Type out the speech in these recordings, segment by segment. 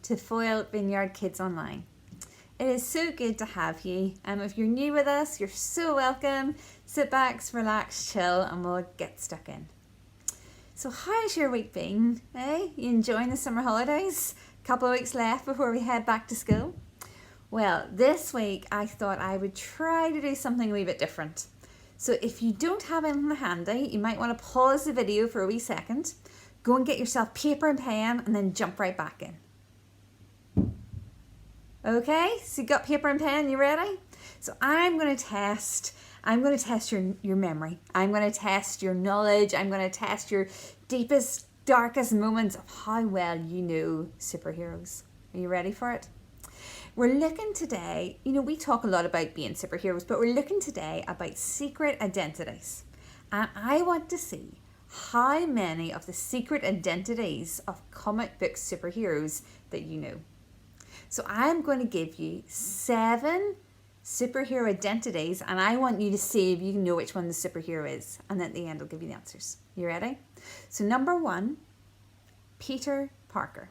to Foil Vineyard Kids Online. It is so good to have you. If you're new with us, you're so welcome. Sit back, relax, chill, and we'll get stuck in. So how's your week been? You enjoying the summer holidays? A couple of weeks left before we head back to school. Well, this week I thought I would try to do something a wee bit different. So if you don't have anything handy, you might want to pause the video for a wee second, go and get yourself paper and pen, and then jump right back in. Okay, so you got paper and pen, you ready? So I'm going to test your memory. I'm going to test your knowledge. I'm going to test your deepest, darkest moments of how well you know superheroes. Are you ready for it? We're looking today, we talk a lot about being superheroes, but we're looking today about secret identities. And I want to see how many of the secret identities of comic book superheroes that you know. So I'm going to give you 7 superhero identities, and I want you to see if you can know which one the superhero is. And at the end, I'll give you the answers. You ready? So number 1, Peter Parker.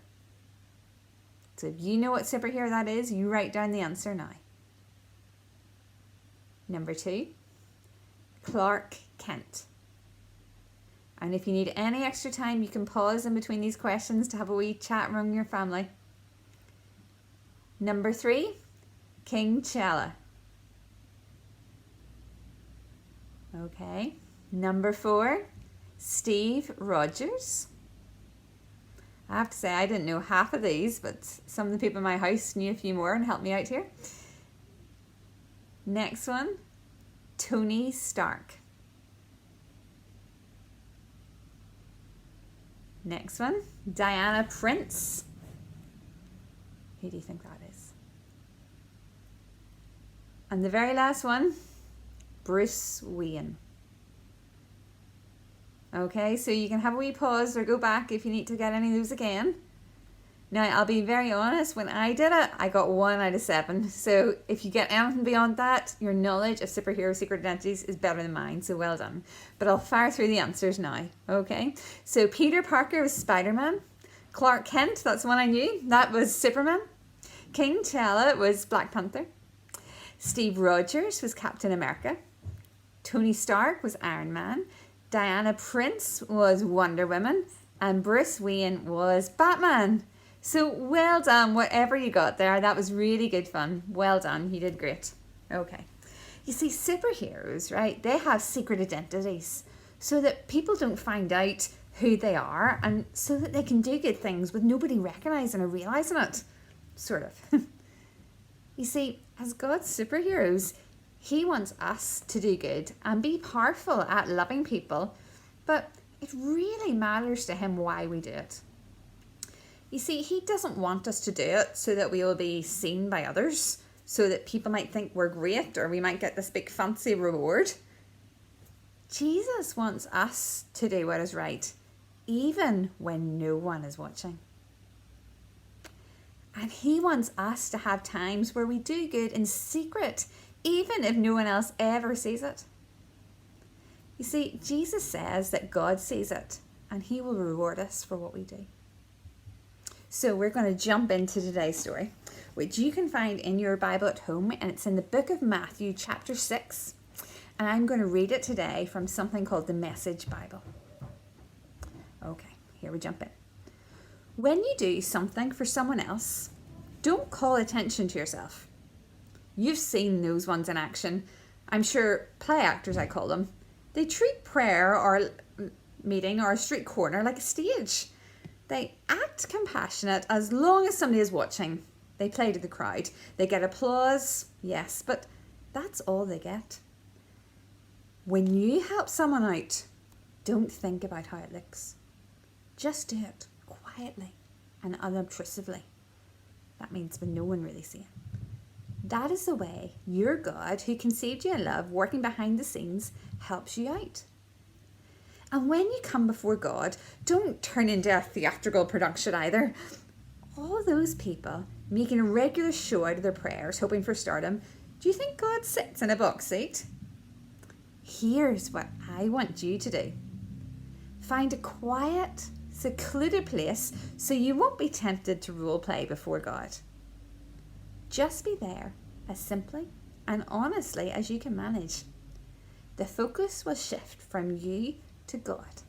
So if you know what superhero that is, you write down the answer now. Number 2, Clark Kent. And if you need any extra time, you can pause in between these questions to have a wee chat among your family. Number 3, King T'Challa. Okay. Number 4, Steve Rogers. I have to say I didn't know half of these, but some of the people in my house knew a few more and helped me out here. Next one, Tony Stark. Next one, Diana Prince. Who do you think that is? And the very last one, Bruce Wayne. Okay, so you can have a wee pause or go back if you need to get any of those again. Now, I'll be very honest, when I did it, I got 1 out of 7. So if you get anything beyond that, your knowledge of superhero secret identities is better than mine, so well done. But I'll fire through the answers now, okay? So Peter Parker was Spider-Man. Clark Kent, that's the one I knew, that was Superman. King T'Challa was Black Panther. Steve Rogers was Captain America. Tony Stark was Iron Man. Diana Prince was Wonder Woman. And Bruce Wayne was Batman. So well done, whatever you got there. That was really good fun. Well done, you did great. Okay. You see, superheroes, right, they have secret identities so that people don't find out who they are and so that they can do good things with nobody recognising or realising it. Sort of. You see, as God's superheroes, He wants us to do good and be powerful at loving people, but it really matters to Him why we do it. You see, He doesn't want us to do it so that we will be seen by others, so that people might think we're great or we might get this big fancy reward. Jesus wants us to do what is right, even when no one is watching. And He wants us to have times where we do good in secret, even if no one else ever sees it. You see, Jesus says that God sees it and He will reward us for what we do. So we're going to jump into today's story, which you can find in your Bible at home, and it's in the book of Matthew, chapter 6. And I'm going to read it today from something called the Message Bible. Okay, here we jump in. When you do something for someone else, don't call attention to yourself. You've seen those ones in action. I'm sure play actors, I call them. They treat prayer or meeting or a street corner like a stage. They act compassionate as long as somebody is watching. They play to the crowd. They get applause, yes, but that's all they get. When you help someone out, don't think about how it looks. Just do it quietly and unobtrusively. That means with no one really seeing. That is the way your God, who conceived you in love, working behind the scenes, helps you out. And when you come before God, don't turn into a theatrical production either. All those people making a regular show out of their prayers, hoping for stardom, do you think God sits in a box seat? Here's what I want you to do. Find a quiet, secluded place so you won't be tempted to role play before God. Just be there as simply and honestly as you can manage. The focus will shift from you to God,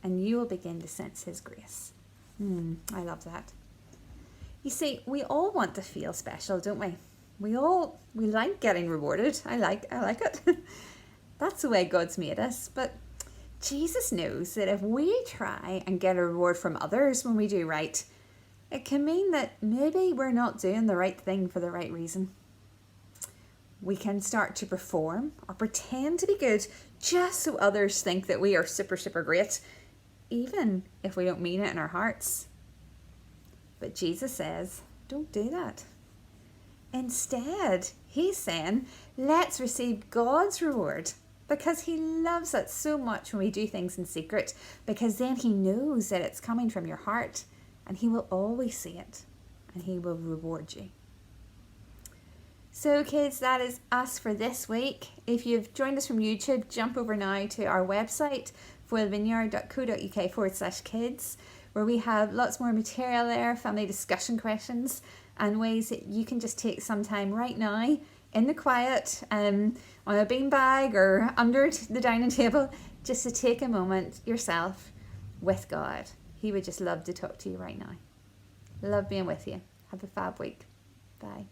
and you will begin to sense his grace. I love that. You see, we all want to feel special, don't we? We like getting rewarded. I like it. That's the way God's made us. But Jesus knows that if we try and get a reward from others when we do right, it can mean that maybe we're not doing the right thing for the right reason. We can start to perform or pretend to be good just so others think that we are super, super great, even if we don't mean it in our hearts. But Jesus says, don't do that. Instead, he's saying, let's receive God's reward, because he loves us so much when we do things in secret, because then he knows that it's coming from your heart, and he will always see it, and he will reward you. So kids, that is us for this week. If you've joined us from YouTube, jump over now to our website, foilvineyard.co.uk/kids, where we have lots more material there, family discussion questions, and ways that you can just take some time right now in the quiet, on a beanbag or under the dining table, just to take a moment yourself with God. He would just love to talk to you right now. Love being with you. Have a fab week. Bye.